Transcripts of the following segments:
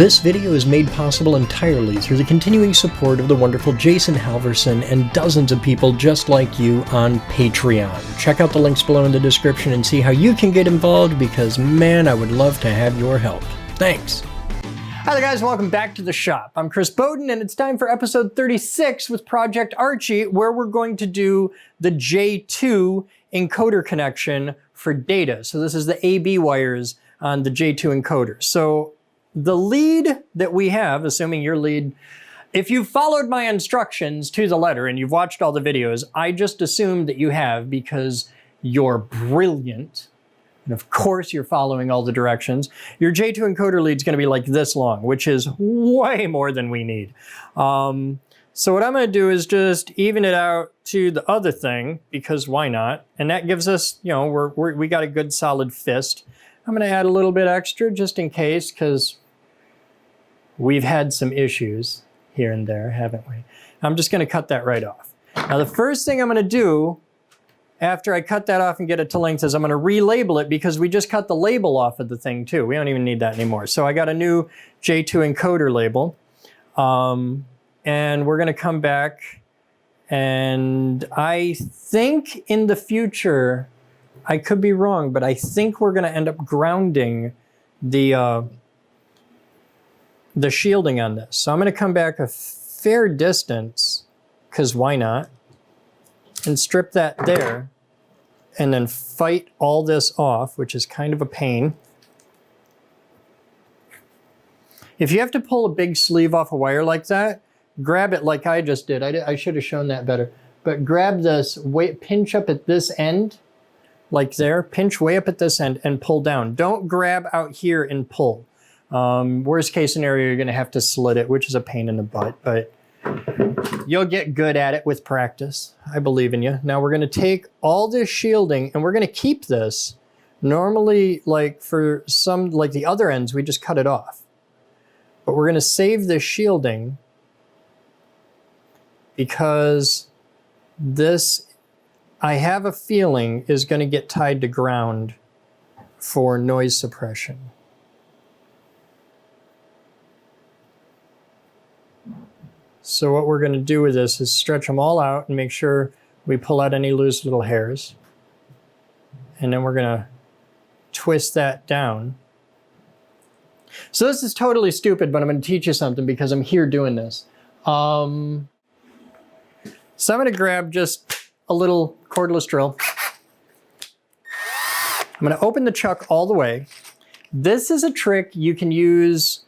This video is made possible entirely through the continuing support of the wonderful Jason Halverson and dozens of people just like you on Patreon. Check out the links below in the description and see how you can get involved because, man, I would love to have your help. Thanks. Hi there guys, welcome back to the shop. I'm Chris Boden and it's time for episode 36 with Project ARchi, where we're going to do the J2 encoder connection for data. So this is the AB wires on the J2 encoder. So the lead that we have, assuming your lead, if you've followed my instructions to the letter and you've watched all the videos, I just assumed that you have because you're brilliant. And of course you're following all the directions. Your J2 encoder lead is going to be like this long, which is way more than we need. So what I'm going to do is just even it out to the other thing, because why not? And that gives us, you know, we got a good solid fist. I'm going to add a little bit extra just in case, because we've had some issues here and there, haven't we? I'm just going to cut that right off. Now the first thing I'm going to do after I cut that off and get it to length is I'm going to relabel it, because we just cut the label off of the thing too. We don't even need that anymore. So I got a new J2 encoder label. And we're going to come back, and I think in the future, I could be wrong, but I think we're going to end up grounding the shielding on this. So I'm going to come back a fair distance, because why not? And strip that there, and then fight all this off, which is kind of a pain. If you have to pull a big sleeve off a wire like that, grab it like I just did. I should have shown that better. But grab this, pinch up at this end, like there, pinch way up at this end and pull down. Don't grab out here and pull. Worst case scenario, you're gonna have to slit it, which is a pain in the butt, but you'll get good at it with practice. I believe in you. Now we're gonna take all this shielding and we're gonna keep this. Normally, like for some, like the other ends, we just cut it off. But we're gonna save this shielding because this, I have a feeling, is going to get tied to ground for noise suppression. So what we're going to do with this is stretch them all out and make sure we pull out any loose little hairs. And then we're going to twist that down. So this is totally stupid, but I'm going to teach you something because I'm here doing this. So I'm going to grab just a little cordless drill. I'm going to open the chuck all the way. This is a trick you can use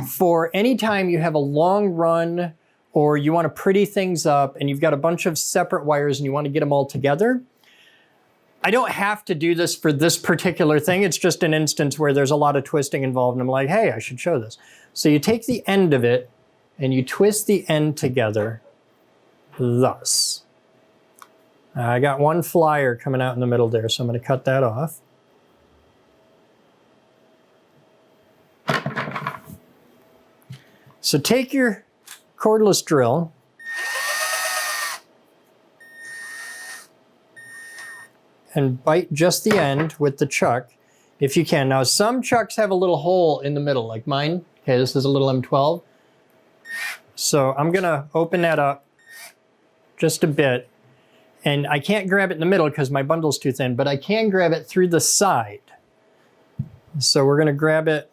for any time you have a long run or you want to pretty things up and you've got a bunch of separate wires and you want to get them all together. I don't have to do this for this particular thing. It's just an instance where there's a lot of twisting involved and I'm like, hey, I should show this. So you take the end of it and you twist the end together. Thus. I got one flyer coming out in the middle there, so I'm going to cut that off. So take your cordless drill and bite just the end with the chuck if you can. Now some chucks have a little hole in the middle, like mine. Okay, this is a little M12. So I'm going to open that up just a bit, and I can't grab it in the middle because my bundle's too thin, but I can grab it through the side. So we're going to grab it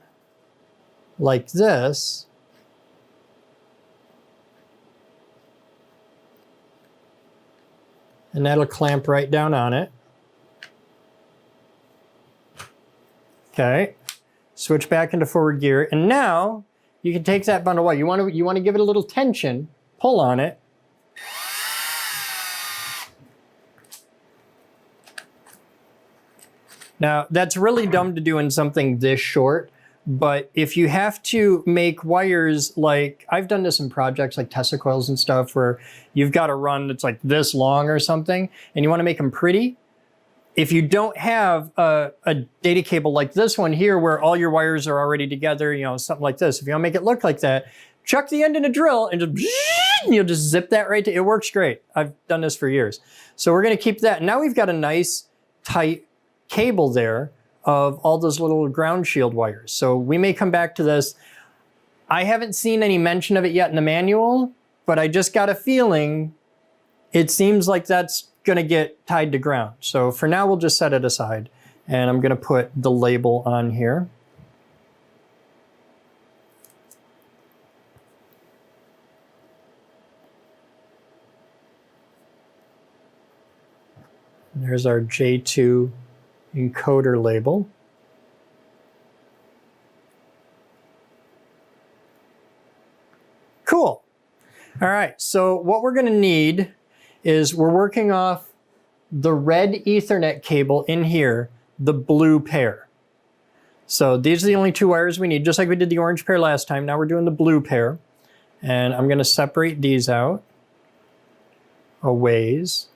like this. And that'll clamp right down on it. Okay, switch back into forward gear, and now you can take that bundle away. You want to give it a little tension, pull on it. Now, that's really dumb to do in something this short, but if you have to make wires like, I've done this in projects like Tesla coils and stuff where you've got a run that's like this long or something, and you want to make them pretty. If you don't have a data cable like this one here where all your wires are already together, you know, something like this, if you want to make it look like that, chuck the end in a drill and you'll just zip that right to, it works great. I've done this for years. So we're going to keep that. Now we've got a nice tight cable there of all those little ground shield wires. So we may come back to this. I haven't seen any mention of it yet in the manual, but I just got a feeling it seems like that's going to get tied to ground. So for now, we'll just set it aside. And I'm going to put the label on here. There's our J2 encoder label. Cool. All right, so what we're going to need is we're working off the red Ethernet cable in here, the blue pair. So these are the only 2 wires we need, just like we did the orange pair last time. Now we're doing the blue pair. And I'm going to separate these out a ways.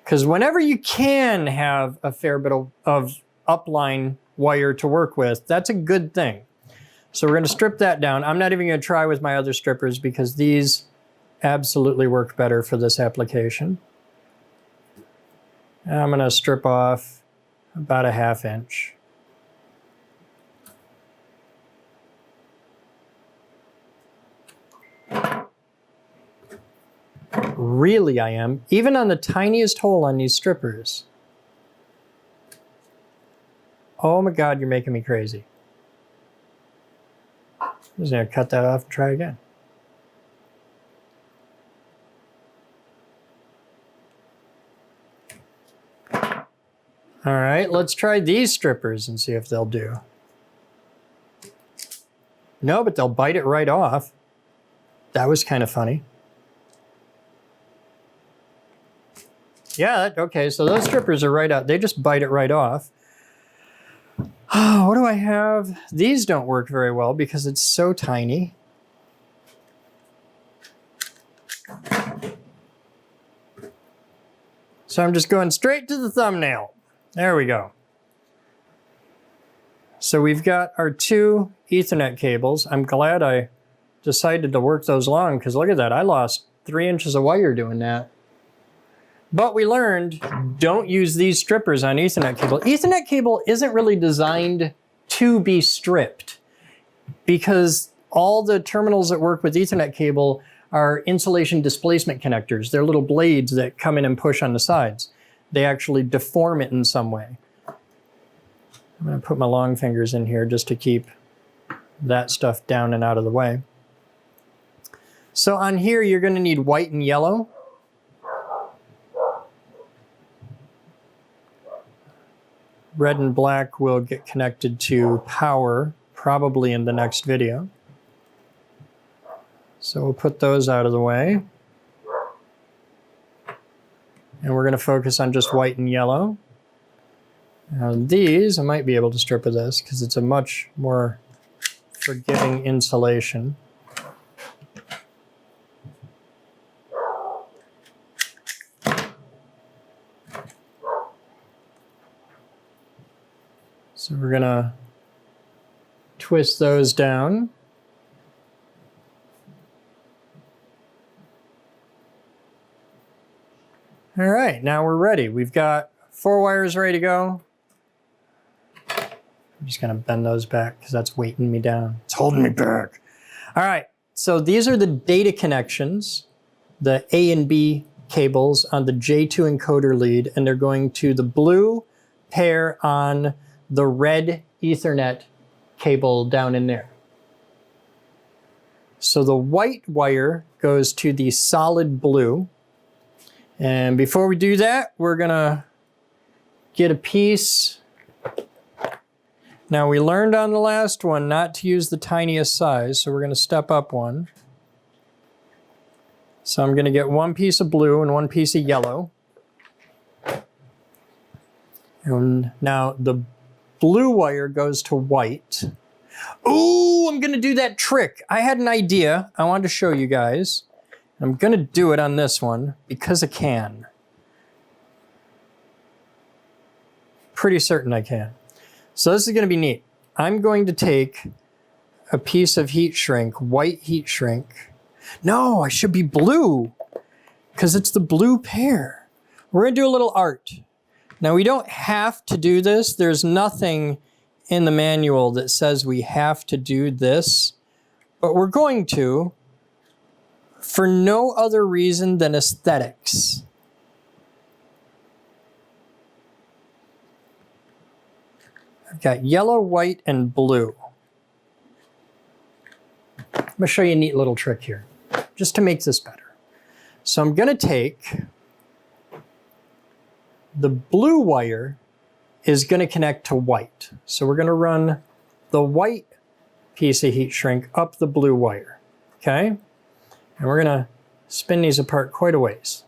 Because whenever you can have a fair bit of upline wire to work with, that's a good thing. So we're going to strip that down. I'm not even going to try with my other strippers because these absolutely work better for this application. And I'm going to strip off about a 1/2 inch. Really, I am. Even on the tiniest hole on these strippers. Oh my God, you're making me crazy. I'm just going to cut that off and try again. All right, let's try these strippers and see if they'll do. No, but they'll bite it right off. That was kind of funny. Yeah, okay, so those strippers are right out. They just bite it right off. Oh, what do I have? These don't work very well because it's so tiny. So I'm just going straight to the thumbnail. There we go. So we've got our 2 Ethernet cables. I'm glad I decided to work those long because look at that. I lost 3 inches of wire doing that. But we learned, don't use these strippers on Ethernet cable. Ethernet cable isn't really designed to be stripped because all the terminals that work with Ethernet cable are insulation displacement connectors. They're little blades that come in and push on the sides. They actually deform it in some way. I'm going to put my long fingers in here just to keep that stuff down and out of the way. So on here, you're going to need white and yellow. Red and black will get connected to power, probably in the next video. So we'll put those out of the way. And we're going to focus on just white and yellow. Now these, I might be able to strip with this because it's a much more forgiving insulation. So we're going to twist those down. All right, now we're ready. We've got 4 wires ready to go. I'm just going to bend those back because that's weighting me down. It's holding me back. All right, so these are the data connections, the A and B cables on the J2 encoder lead, and they're going to the blue pair on the red Ethernet cable down in there. So the white wire goes to the solid blue. And before we do that, we're gonna get a piece. Now we learned on the last one not to use the tiniest size, so we're gonna step up one. So I'm gonna get 1 piece of blue and 1 piece of yellow. And now the blue wire goes to white. Ooh, I'm gonna do that trick. I had an idea I wanted to show you guys. I'm gonna do it on this one because I can. Pretty certain I can. So this is gonna be neat. I'm going to take a piece of heat shrink, white heat shrink. No, I should be blue because it's the blue pair. We're gonna do a little art. Now we don't have to do this. There's nothing in the manual that says we have to do this, but we're going to for no other reason than aesthetics. I've got yellow, white, and blue. I'm going to show you a neat little trick here, just to make this better. So I'm going to take the blue wire is going to connect to white. So we're going to run the white piece of heat shrink up the blue wire, okay? And we're going to spin these apart quite a ways.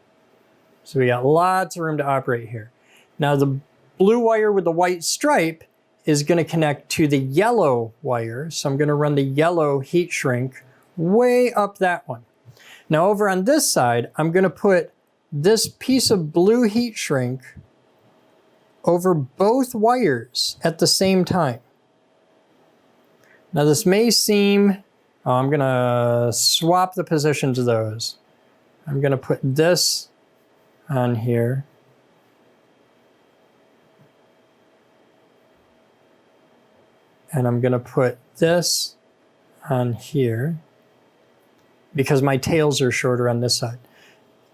So we got lots of room to operate here. Now the blue wire with the white stripe is going to connect to the yellow wire. So I'm going to run the yellow heat shrink way up that one. Now over on this side, I'm going to put this piece of blue heat shrink over both wires at the same time. Now this may seem, I'm going to swap the positions of those. I'm going to put this on here. And I'm going to put this on here because my tails are shorter on this side.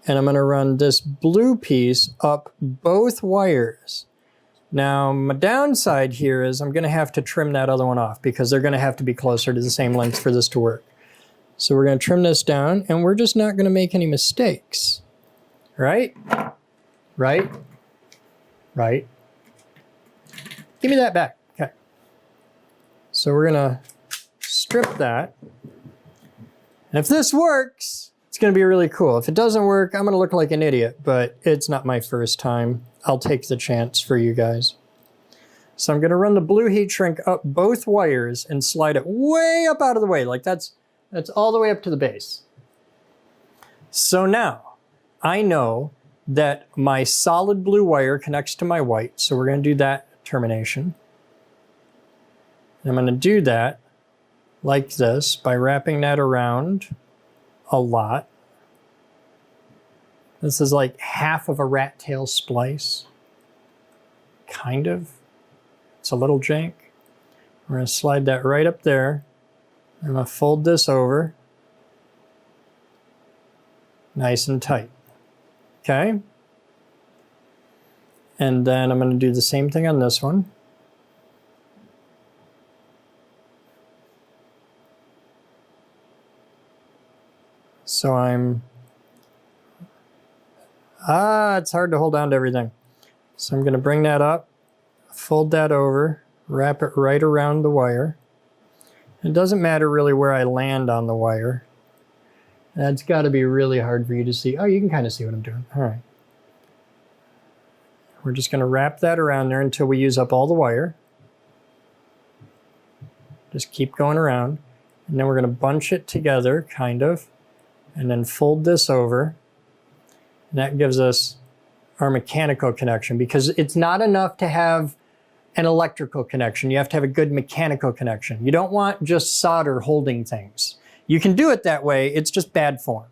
And I'm going to run this blue piece up both wires. Now, my downside here is I'm going to have to trim that other one off because they're going to have to be closer to the same length for this to work. So we're going to trim this down, and we're just not going to make any mistakes. Right? Right? Right? Give me that back. Okay. So we're going to strip that. And if this works, it's going to be really cool. If it doesn't work, I'm going to look like an idiot, but it's not my first time. I'll take the chance for you guys. So I'm going to run the blue heat shrink up both wires and slide it way up out of the way. Like that's all the way up to the base. So now I know that my solid blue wire connects to my white. So we're going to do that termination. I'm going to do that like this by wrapping that around a lot. This is like half of a rat tail splice. Kind of. It's a little jank. We're going to slide that right up there. I'm going to fold this over. Nice and tight. Okay? And then I'm going to do the same thing on this one. So it's hard to hold on to everything. So I'm going to bring that up, fold that over, wrap it right around the wire. It doesn't matter really where I land on the wire. That's got to be really hard for you to see. Oh, you can kind of see what I'm doing. All right. We're just going to wrap that around there until we use up all the wire. Just keep going around. And then we're going to bunch it together, kind of, and then fold this over. And that gives us our mechanical connection, because it's not enough to have an electrical connection. You have to have a good mechanical connection. You don't want just solder holding things. You can do it that way, it's just bad form.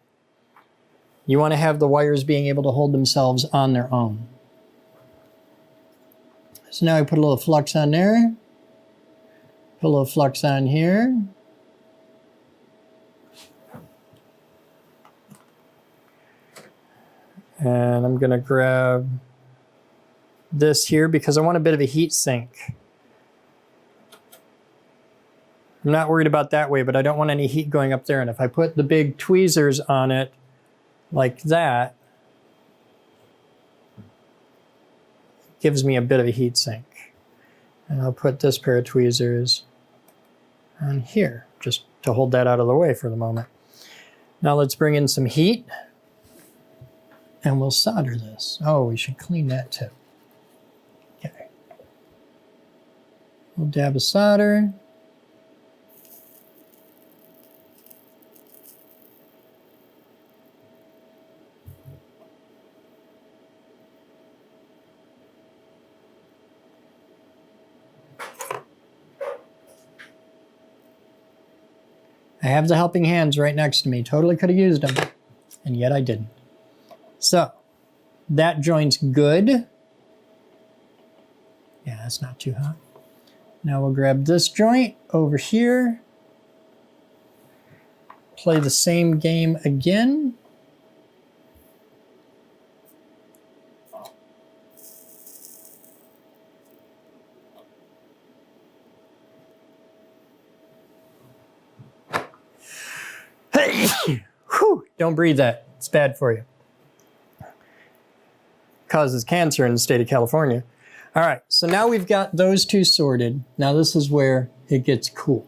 You want to have the wires being able to hold themselves on their own. So now I put a little flux on there, put a little flux on here. And I'm going to grab this here because I want a bit of a heat sink. I'm not worried about that way, but I don't want any heat going up there. And if I put the big tweezers on it like that, it gives me a bit of a heat sink. And I'll put this pair of tweezers on here just to hold that out of the way for the moment. Now let's bring in some heat. And we'll solder this. Oh, we should clean that too. Okay. We'll dab of solder. I have the helping hands right next to me. Totally could have used them, and yet I didn't. So, that joint's good. Yeah, that's not too hot. Now we'll grab this joint over here. play the same game again. Whew, don't breathe that. It's bad for you. Causes cancer in the state of California. All right, so now we've got those two sorted. Now this is where it gets cool.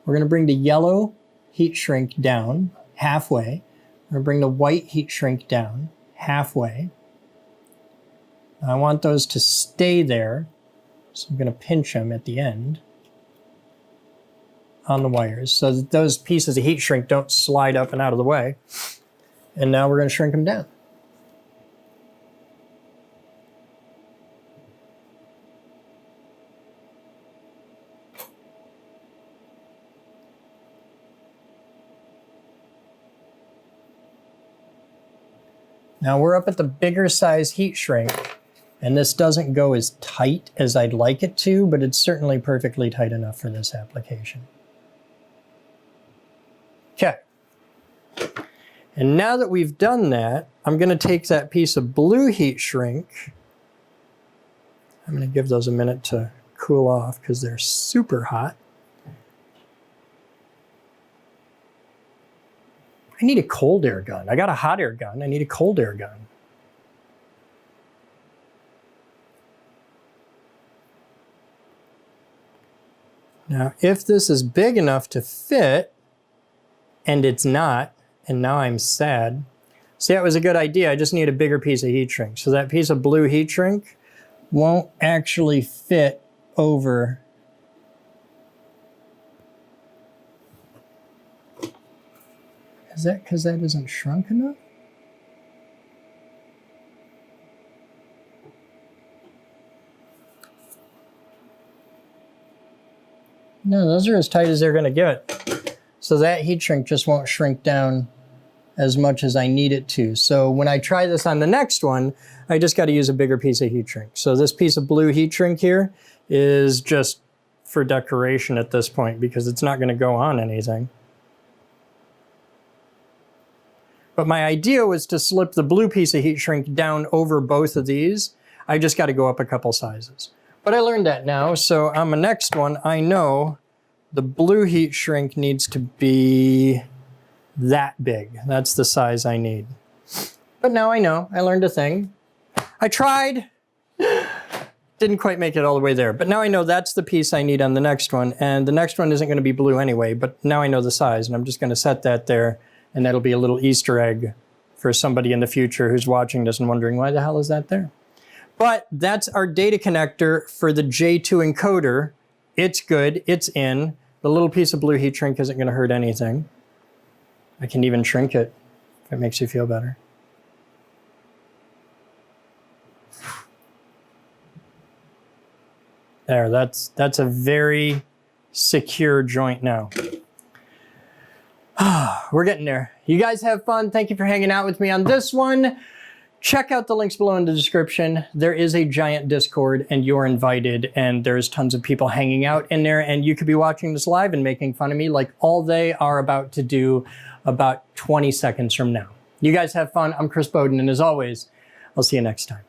We're gonna bring the yellow heat shrink down halfway. We're gonna bring the white heat shrink down halfway. I want those to stay there, so I'm gonna pinch them at the end on the wires so that those pieces of heat shrink don't slide up and out of the way. And now we're gonna shrink them down. Now we're up at the bigger size heat shrink, and this doesn't go as tight as I'd like it to, but it's certainly perfectly tight enough for this application. Okay. And now that we've done that, I'm going to take that piece of blue heat shrink. I'm going to give those a minute to cool off because they're super hot. I need a cold air gun. I got a hot air gun. I need a cold air gun. Now, if this is big enough to fit, and it's not, and now I'm sad. See, that was a good idea. I just need a bigger piece of heat shrink. So that piece of blue heat shrink won't actually fit over. Is that because that isn't shrunk enough? No, those are as tight as they're going to get. So that heat shrink just won't shrink down as much as I need it to. So when I try this on the next one, I just got to use a bigger piece of heat shrink. So this piece of blue heat shrink here is just for decoration at this point because it's not going to go on anything. But my idea was to slip the blue piece of heat shrink down over both of these. I just got to go up a couple sizes. But I learned that now, so on the next one, I know the blue heat shrink needs to be that big. That's the size I need. But now I know. I learned a thing. I tried. Didn't quite make it all the way there. But now I know that's the piece I need on the next one. And the next one isn't going to be blue anyway, but now I know the size, and I'm just going to set that there. And that'll be a little Easter egg for somebody in the future who's watching this and wondering, why the hell is that there? But that's our data connector for the J2 encoder. It's good, it's in. The little piece of blue heat shrink isn't gonna hurt anything. I can even shrink it if it makes you feel better. There, that's a very secure joint now. We're getting there. You guys have fun. Thank you for hanging out with me on this one. Check out the links below in the description. There is a giant Discord and you're invited, and there's tons of people hanging out in there, and you could be watching this live and making fun of me like all they are about to do about 20 seconds from now. You guys have fun. I'm Chris Boden, and as always, I'll see you next time.